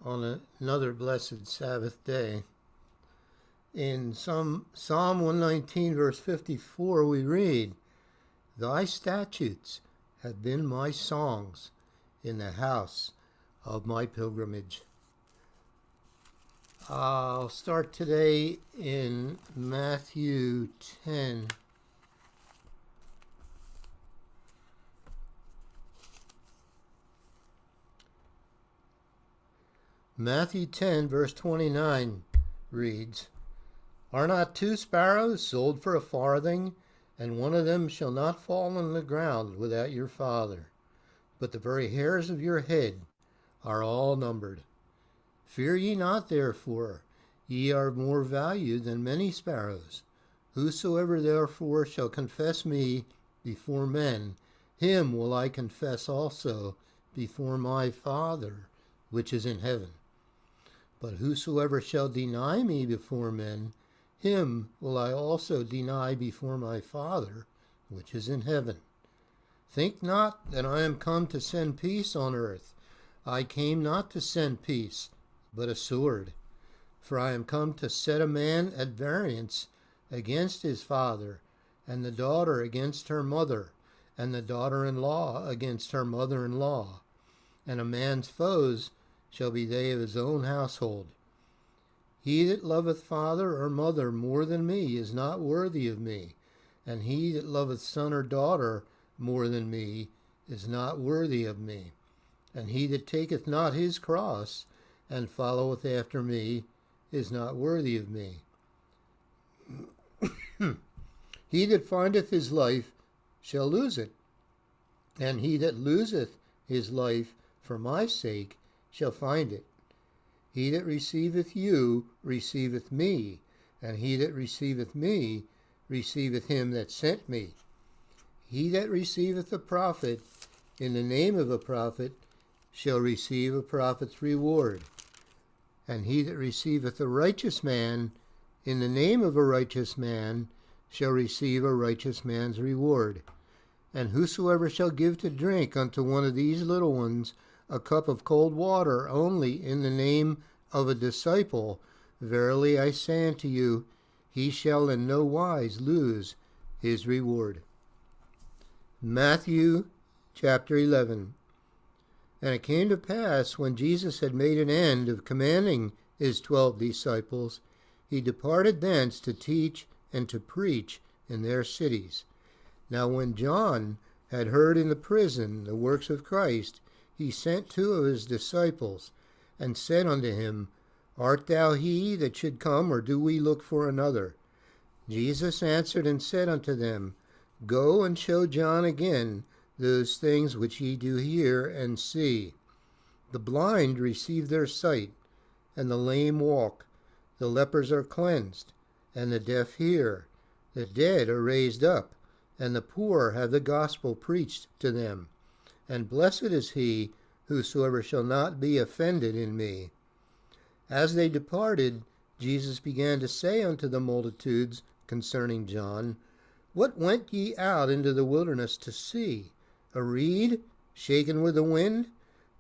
on another blessed Sabbath day. In Psalm 119, verse 54, we read, "Thy statutes have been my songs in the house of my pilgrimage." I'll start today in Matthew 10. Matthew 10, verse 29 reads, "Are not 2 sparrows sold for a farthing, and one of them shall not fall on the ground without your Father? But the very hairs of your head are all numbered. Fear ye not, therefore, ye are of more value than many sparrows. Whosoever therefore shall confess me before men, him will I confess also before my Father which is in heaven. But whosoever shall deny me before men, him will I also deny before my Father which is in heaven. Think not that I am come to send peace on earth. I came not to send peace, but a sword. For I am come to set a man at variance against his father, and the daughter against her mother, and the daughter-in-law against her mother-in-law. And a man's foes shall be they of his own household. He that loveth father or mother more than me is not worthy of me, and he that loveth son or daughter more than me is not worthy of me. And he that taketh not his cross and followeth after me is not worthy of me. He that findeth his life shall lose it, and he that loseth his life for my sake shall find it. He that receiveth you receiveth me, and he that receiveth me receiveth him that sent me. He that receiveth a prophet in the name of a prophet shall receive a prophet's reward. And he that receiveth a righteous man in the name of a righteous man shall receive a righteous man's reward. And whosoever shall give to drink unto one of these little ones a cup of cold water only in the name of a disciple, verily I say unto you, he shall in no wise lose his reward." Matthew chapter 11. And it came to pass, when Jesus had made an end of commanding his 12 disciples, he departed thence to teach and to preach in their cities. Now when John had heard in the prison the works of Christ, he sent 2 of his disciples, and said unto him, Art thou he that should come, or do we look for another? Jesus answered and said unto them, Go and show John again those things which ye do hear and see. The blind receive their sight, and the lame walk. The lepers are cleansed, and the deaf hear. The dead are raised up, and the poor have the gospel preached to them. And blessed is he whosoever shall not be offended in me. As they departed, Jesus began to say unto the multitudes concerning John, What went ye out into the wilderness to see? A reed shaken with the wind?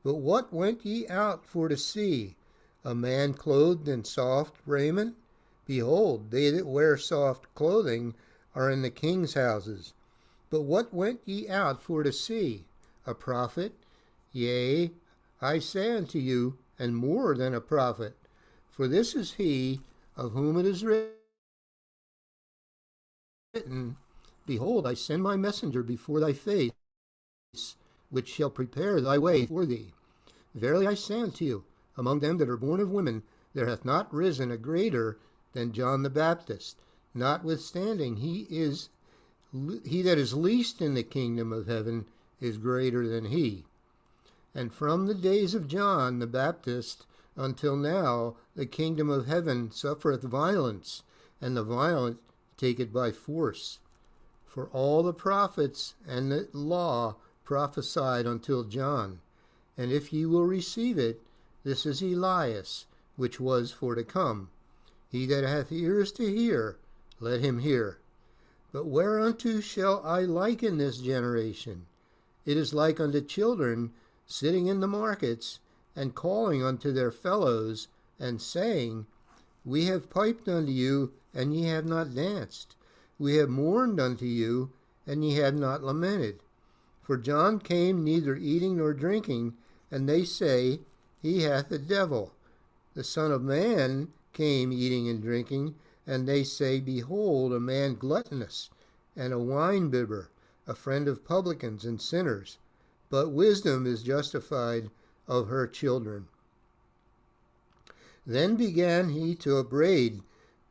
But what went ye out for to see? A man clothed in soft raiment? Behold, they that wear soft clothing are in the king's houses. But what went ye out for to see? A prophet? Yea, I say unto you, and more than a prophet. For this is he of whom it is written, Behold, I send my messenger before thy face, which shall prepare thy way for thee. Verily I say unto you, among them that are born of women, there hath not risen a greater than John the Baptist. Notwithstanding, he that is least in the kingdom of heaven is greater than he. And from the days of John the Baptist until now, the kingdom of heaven suffereth violence, and the violent take it by force. For all the prophets and the law prophesied until John. And if ye will receive it, this is Elias, which was for to come. He that hath ears to hear, let him hear. But whereunto shall I liken this generation? It is like unto children sitting in the markets, and calling unto their fellows, and saying, We have piped unto you, and ye have not danced. We have mourned unto you, and ye have not lamented. For John came neither eating nor drinking, and they say, He hath a devil. The Son of Man came eating and drinking, and they say, Behold, a man gluttonous, and a winebibber, a friend of publicans and sinners. But wisdom is justified of her children. Then began he to upbraid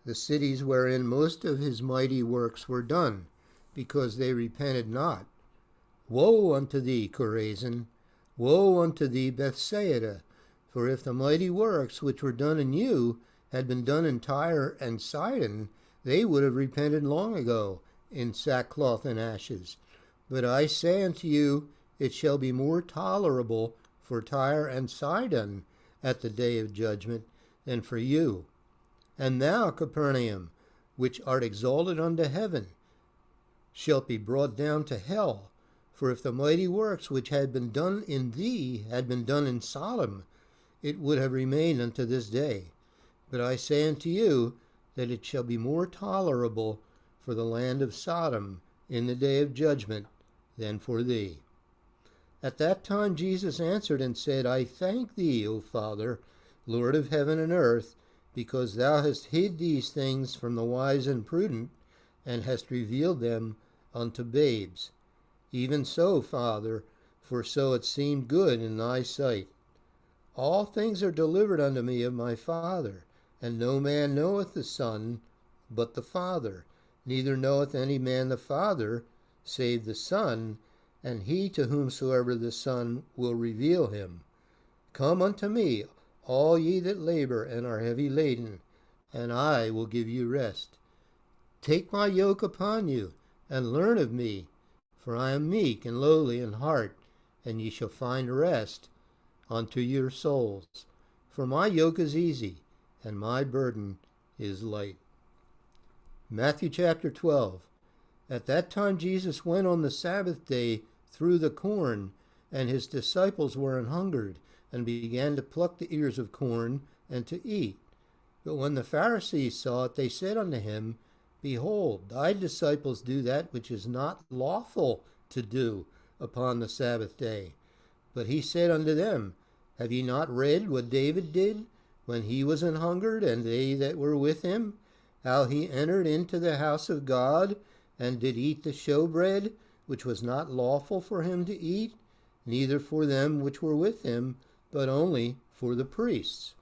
the cities wherein most of his mighty works were done, because they repented not. Woe unto thee, Chorazin! Woe unto thee, Bethsaida! For if the mighty works which were done in you had been done in Tyre and Sidon, they would have repented long ago in sackcloth and ashes. But I say unto you, it shall be more tolerable for Tyre and Sidon at the day of judgment than for you. And thou, Capernaum, which art exalted unto heaven, shalt be brought down to hell. For if the mighty works which had been done in thee had been done in Sodom, it would have remained unto this day. But I say unto you, that it shall be more tolerable for the land of Sodom in the day of judgment than for thee. At that time Jesus answered and said, I thank thee, O Father, Lord of heaven and earth, because thou hast hid these things from the wise and prudent, and hast revealed them unto babes. Even so, Father, for so it seemed good in thy sight. All things are delivered unto me of my Father, and no man knoweth the Son but the Father, neither knoweth any man the Father, save the Son, and he to whomsoever the Son will reveal him. Come unto me, all ye that labor and are heavy laden, and I will give you rest. Take my yoke upon you, and learn of me, for I am meek and lowly in heart, and ye shall find rest unto your souls. For my yoke is easy, and my burden is light. Matthew chapter 12. At that time Jesus went on the Sabbath day through the corn, and his disciples were an hungered, and began to pluck the ears of corn, and to eat. But when the Pharisees saw it, they said unto him, Behold, thy disciples do that which is not lawful to do upon the Sabbath day. But he said unto them, Have ye not read what David did, when he was an hungered, and they that were with him, how he entered into the house of God, and did eat the showbread, which was not lawful for him to eat, neither for them which were with him, but only for the priests?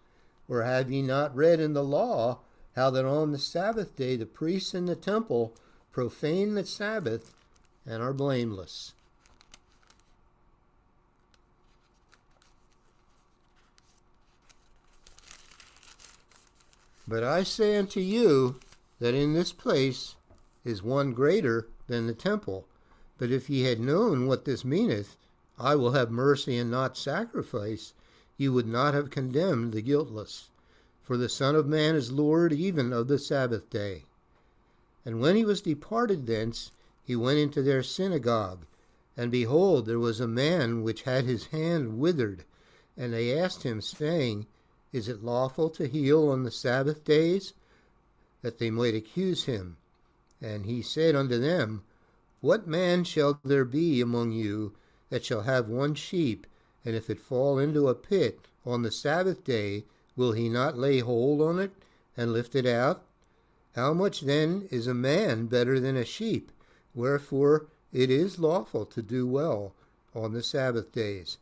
Or have ye not read in the law, how that on the Sabbath day the priests in the temple profane the Sabbath, and are blameless? But I say unto you, that in this place is one greater than the temple. But if ye had known what this meaneth, I will have mercy and not sacrifice, ye would not have condemned the guiltless. For the Son of Man is Lord even of the Sabbath day. And when he was departed thence, he went into their synagogue. And behold, there was a man which had his hand withered. And they asked him, saying, Is it lawful to heal on the Sabbath days? That they might accuse him. And he said unto them, What man shall there be among you that shall have one sheep, and if it fall into a pit on the Sabbath day, will he not lay hold on it and lift it out? How much then is a man better than a sheep? Wherefore it is lawful to do well on the Sabbath days.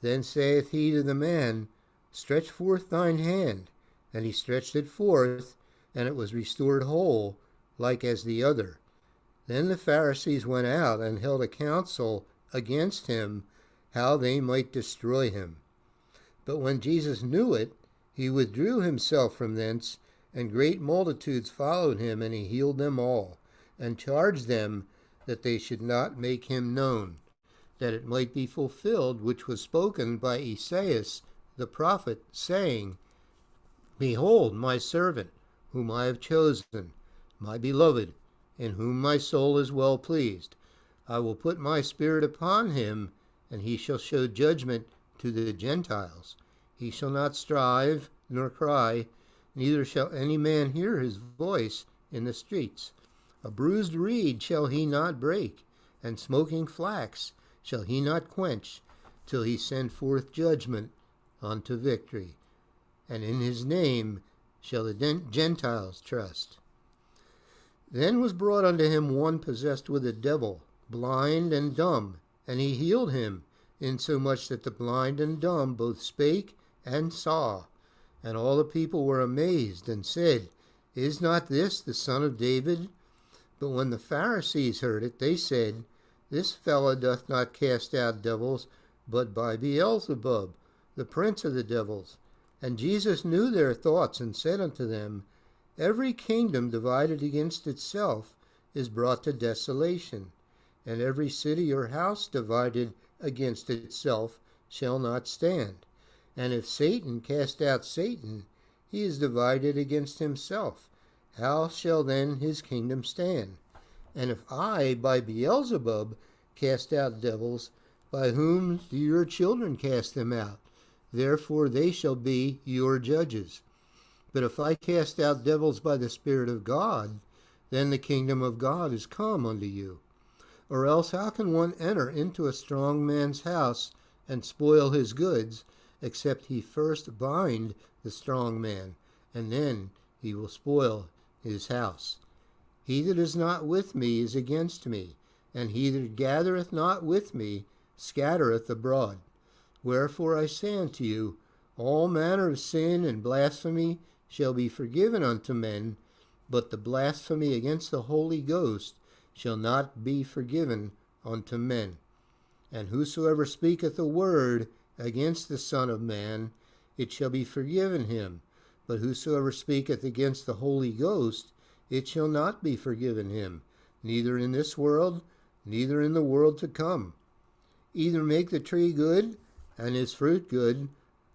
Then saith he to the man, Stretch forth thine hand. And he stretched it forth, and it was restored whole, like as the other. Then the Pharisees went out and held a council against him, how they might destroy him. But when Jesus knew it, he withdrew himself from thence, and great multitudes followed him, and he healed them all, and charged them that they should not make him known, that it might be fulfilled which was spoken by Esaias the prophet, saying, Behold my servant, whom I have chosen, my beloved, in whom my soul is well pleased. I will put my spirit upon him, and he shall show judgment to the Gentiles. He shall not strive, nor cry, neither shall any man hear his voice in the streets. A bruised reed shall he not break, and smoking flax shall he not quench, till he send forth judgment unto victory. And in his name shall the Gentiles trust. Then was brought unto him one possessed with a devil, blind and dumb, and he healed him, insomuch that the blind and dumb both spake and saw. And all the people were amazed, and said, Is not this the son of David? But when the Pharisees heard it, they said, This fellow doth not cast out devils, but by Beelzebub, the prince of the devils. And Jesus knew their thoughts, and said unto them, Every kingdom divided against itself is brought to desolation, and every city or house divided against itself shall not stand. And if Satan cast out Satan, he is divided against himself. How shall then his kingdom stand? And if I, by Beelzebub, cast out devils, by whom do your children cast them out? Therefore they shall be your judges. But if I cast out devils by the Spirit of God, then the kingdom of God is come unto you. Or else how can one enter into a strong man's house and spoil his goods, except he first bind the strong man, and then he will spoil his house? He that is not with me is against me, and he that gathereth not with me scattereth abroad. Wherefore I say unto you, all manner of sin and blasphemy shall be forgiven unto men, but the blasphemy against the Holy Ghost shall not be forgiven unto men. And whosoever speaketh a word against the Son of Man, it shall be forgiven him. But whosoever speaketh against the Holy Ghost, it shall not be forgiven him, neither in this world, neither in the world to come. Either make the tree good, and his fruit good,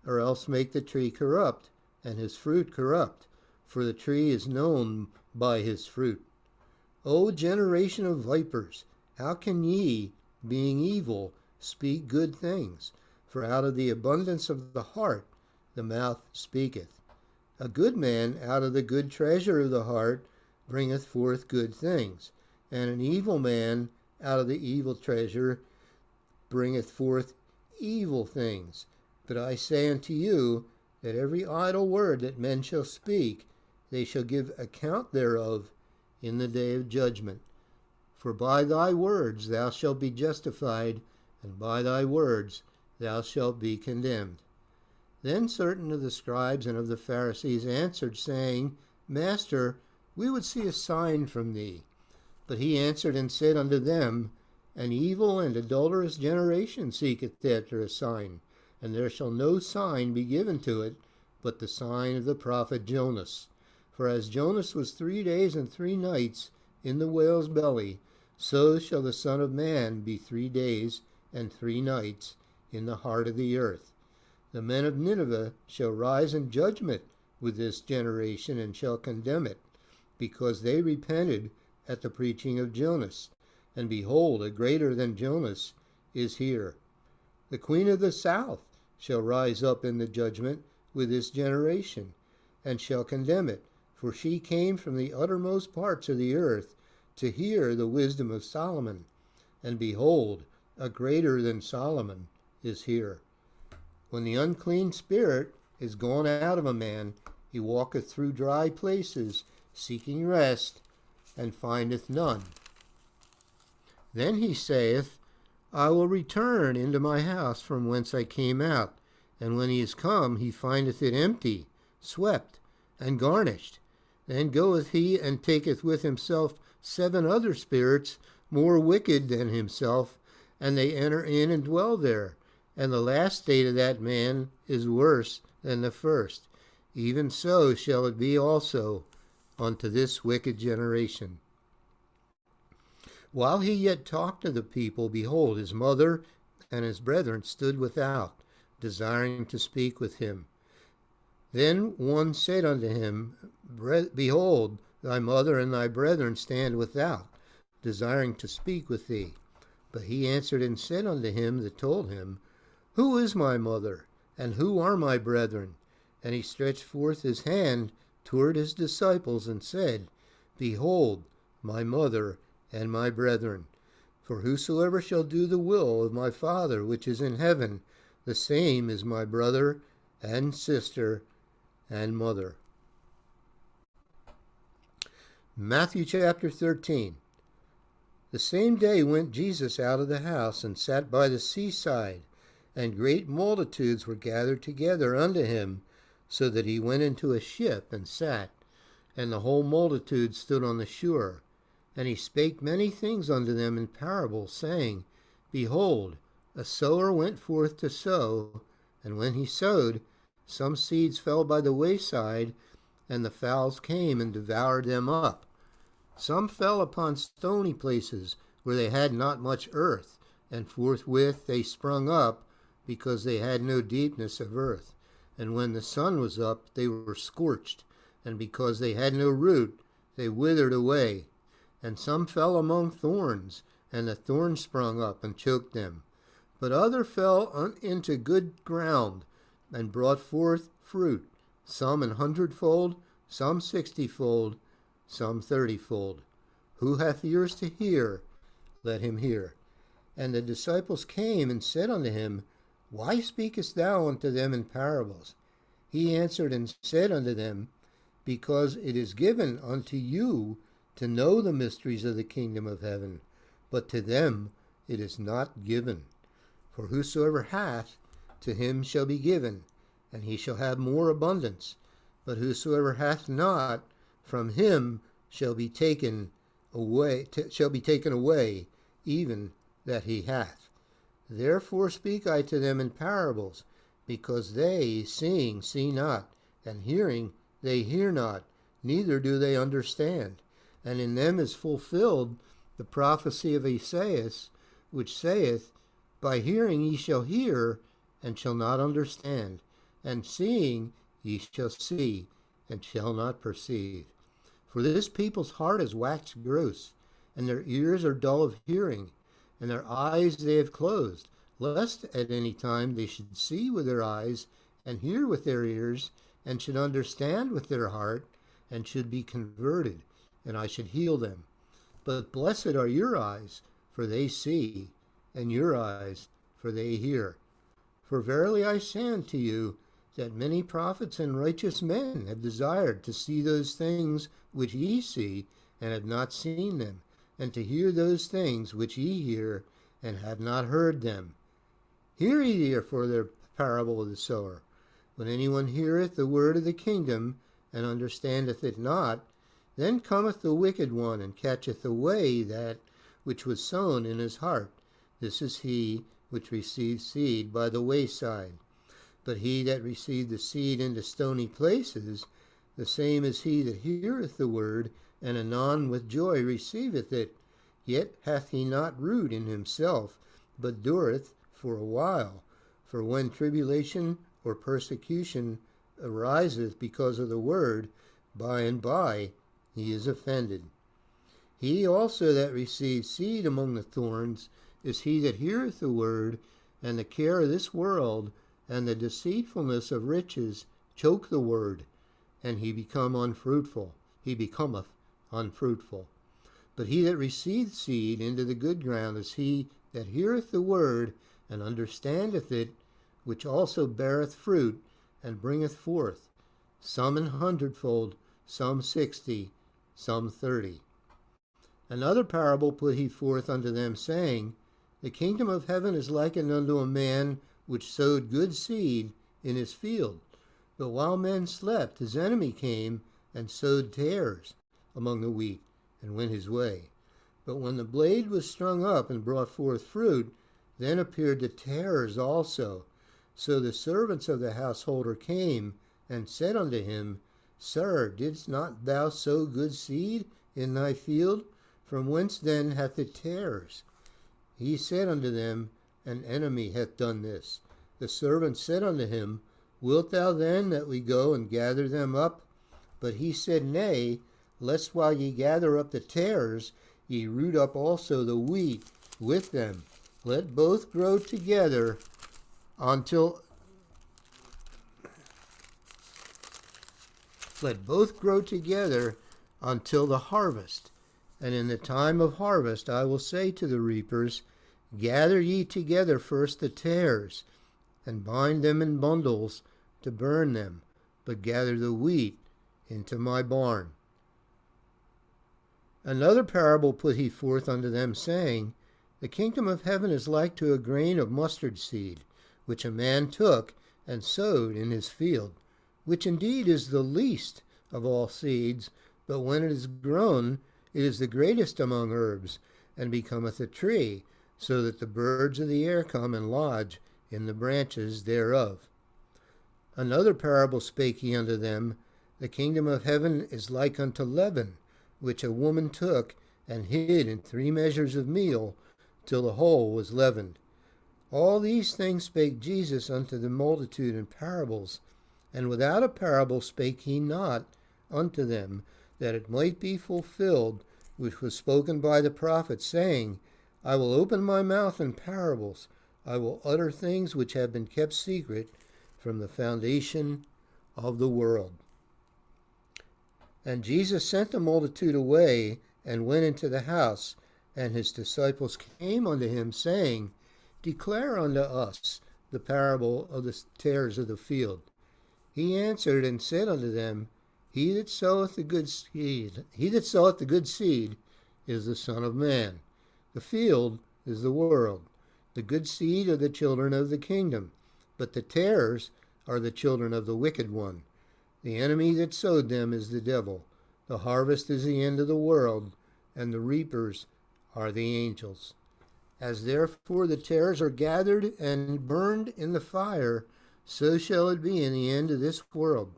or else make the tree corrupt, and his fruit corrupt, for the tree is known by his fruit. O generation of vipers, how can ye, being evil, speak good things? For out of the abundance of the heart the mouth speaketh. A good man out of the good treasure of the heart bringeth forth good things, and an evil man out of the evil treasure bringeth forth evil things. But I say unto you, that every idle word that men shall speak, they shall give account thereof in the day of judgment. For by thy words thou shalt be justified, and by thy words thou shalt be condemned. Then certain of the scribes and of the Pharisees answered, saying, Master, we would see a sign from thee. But he answered and said unto them, An evil and adulterous generation seeketh after a sign, and there shall no sign be given to it, but the sign of the prophet Jonas. For as Jonas was 3 days and 3 nights in the whale's belly, so shall the Son of Man be 3 days and 3 nights in the heart of the earth. The men of Nineveh shall rise in judgment with this generation, and shall condemn it, because they repented at the preaching of Jonas. And behold, a greater than Jonas is here. The queen of the south shall rise up in the judgment with this generation, and shall condemn it, for she came from the uttermost parts of the earth to hear the wisdom of Solomon. And behold, a greater than Solomon is here. When the unclean spirit is gone out of a man, he walketh through dry places, seeking rest, and findeth none. Then he saith, I will return into my house from whence I came out. And when he is come, he findeth it empty, swept, and garnished. Then goeth he and taketh with himself 7 other spirits more wicked than himself, and they enter in and dwell there. And the last state of that man is worse than the first. Even so shall it be also unto this wicked generation. While he yet talked to the people, behold, his mother and his brethren stood without, desiring to speak with him. Then one said unto him, Behold, thy mother and thy brethren stand without, desiring to speak with thee. But he answered and said unto him that told him, Who is my mother, And who are my brethren? And he stretched forth his hand toward his disciples and said, Behold, my mother and my brethren. For whosoever shall do the will of my Father which is in heaven, the same is my brother and sister and mother. Matthew chapter 13. The same day went Jesus out of the house and sat by the seaside, and great multitudes were gathered together unto him, so that he went into a ship and sat, and the whole multitude stood on the shore. And he spake many things unto them in parables, saying, Behold, a sower went forth to sow, and when he sowed, some seeds fell by the wayside, and the fowls came and devoured them up. Some fell upon stony places, where they had not much earth, and forthwith they sprung up, because they had no deepness of earth. And when the sun was up, they were scorched, and because they had no root, they withered away. And some fell among thorns, and the thorns sprung up and choked them. But other fell into good ground, and brought forth fruit, some 100-fold, some 60-fold, some 30-fold. Who hath ears to hear, let him hear. And the disciples came and said unto him, Why speakest thou unto them in parables? He answered and said unto them, Because it is given unto you to know the mysteries of the kingdom of heaven, but to them it is not given. For whosoever hath, to him shall be given, and he shall have more abundance. But whosoever hath not, from him shall be taken away, even that he hath. Therefore speak I to them in parables, because they, seeing, see not, and hearing, they hear not, neither do they understand. And in them is fulfilled the prophecy of Esaias, which saith, By hearing ye shall hear, and shall not understand, and seeing ye shall see, and shall not perceive. For this people's heart is waxed gross, and their ears are dull of hearing, and their eyes they have closed, lest at any time they should see with their eyes, and hear with their ears, and should understand with their heart, and should be converted, and I should heal them. But blessed are your eyes, for they see, and your eyes, for they hear. For verily I say unto you, that many prophets and righteous men have desired to see those things which ye see, and have not seen them, and to hear those things which ye hear, and have not heard them. Hear ye therefore the parable of the sower. When anyone heareth the word of the kingdom, and understandeth it not, then cometh the wicked one, and catcheth away that which was sown in his heart. This is he which received seed by the wayside. But he that received the seed into stony places, the same is he that heareth the word, and anon with joy receiveth it. Yet hath he not root in himself, but dureth for a while. For when tribulation or persecution ariseth because of the word, by and by he is offended. He also that received seed among the thorns is he that heareth the word, and the care of this world, and the deceitfulness of riches choke the word, and he becometh unfruitful. But he that received seed into the good ground is he that heareth the word, and understandeth it, which also beareth fruit, and bringeth forth, some 100-fold, some 60, some 30. Another parable put he forth unto them, saying, The kingdom of heaven is likened unto a man which sowed good seed in his field. But while men slept, his enemy came and sowed tares among the wheat, and went his way. But when the blade was strung up and brought forth fruit, then appeared the tares also. So the servants of the householder came and said unto him, Sir, didst not thou sow good seed in thy field? From whence then hath it tares? He said unto them, An enemy hath done this. The servants said unto him, Wilt thou then that we go and gather them up? But he said, Nay, lest while ye gather up the tares, ye root up also the wheat with them. Let both grow together until Let both grow together until the harvest. And in the time of harvest I will say to the reapers, gather ye together first the tares, and bind them in bundles to burn them, but gather the wheat into my barn. Another parable put he forth unto them, saying, the kingdom of heaven is like to a grain of mustard seed, which a man took and sowed in his field, which indeed is the least of all seeds, but when it is grown, it is the greatest among herbs, and becometh a tree, so that the birds of the air come and lodge in the branches thereof. Another parable spake he unto them, the kingdom of heaven is like unto leaven, which a woman took and hid in 3 measures of meal, till the whole was leavened. All these things spake Jesus unto the multitude in parables, and without a parable spake he not unto them, that it might be fulfilled which was spoken by the prophet, saying, I will open my mouth in parables, I will utter things which have been kept secret from the foundation of the world. And Jesus sent the multitude away, and went into the house, and his disciples came unto him, saying, declare unto us the parable of the tares of the field. He answered and said unto them, he that soweth the good seed is the Son of Man. The field is the world. The good seed are the children of the kingdom, but the tares are the children of the wicked one. The enemy that sowed them is the devil. The harvest is the end of the world, and the reapers are the angels. As therefore the tares are gathered and burned in the fire, so shall it be in the end of this world.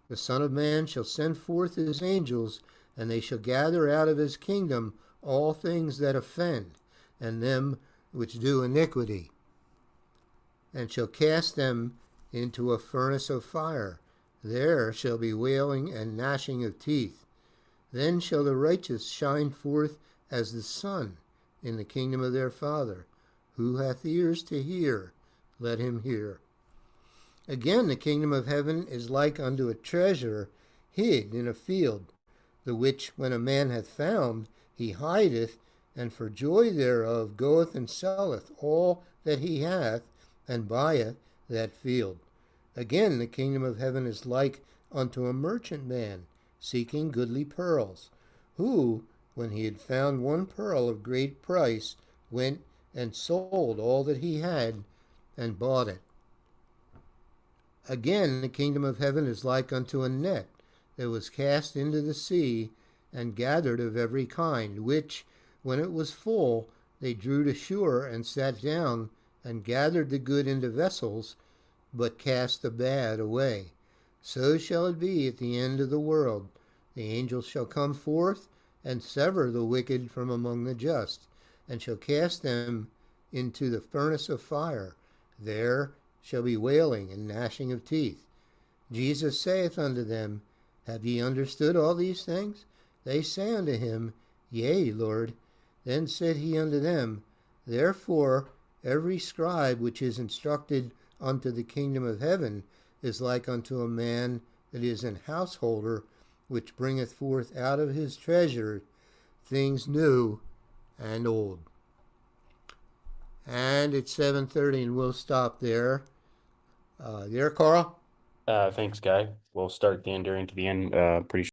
The Son of Man shall send forth his angels, and they shall gather out of his kingdom all things that offend, and them which do iniquity, and shall cast them into a furnace of fire. There shall be wailing and gnashing of teeth. Then shall the righteous shine forth as the sun in the kingdom of their Father. Who hath ears to hear, let him hear. Again, the kingdom of heaven is like unto a treasure hid in a field, the which when a man hath found, he hideth, and for joy thereof goeth and selleth all that he hath, and buyeth that field. Again, the kingdom of heaven is like unto a merchant man seeking goodly pearls, who, when he had found one pearl of great price, went and sold all that he had, and bought it. Again, the kingdom of heaven is like unto a net that was cast into the sea, and gathered of every kind, which, when it was full, they drew to shore, and sat down, and gathered the good into vessels, but cast the bad away. So shall it be at the end of the world. The angels shall come forth, and sever the wicked from among the just, and shall cast them into the furnace of fire. There shall be wailing and gnashing of teeth. Jesus saith unto them, have ye understood all these things? They say unto him, Yea, Lord. Then said he unto them, Therefore every scribe which is instructed unto the kingdom of heaven is like unto a man that is an householder, which bringeth forth out of his treasure things new and old. And it's 7:30, and we'll stop there. There, Carl? Thanks, Guy. We'll start the enduring to the end pretty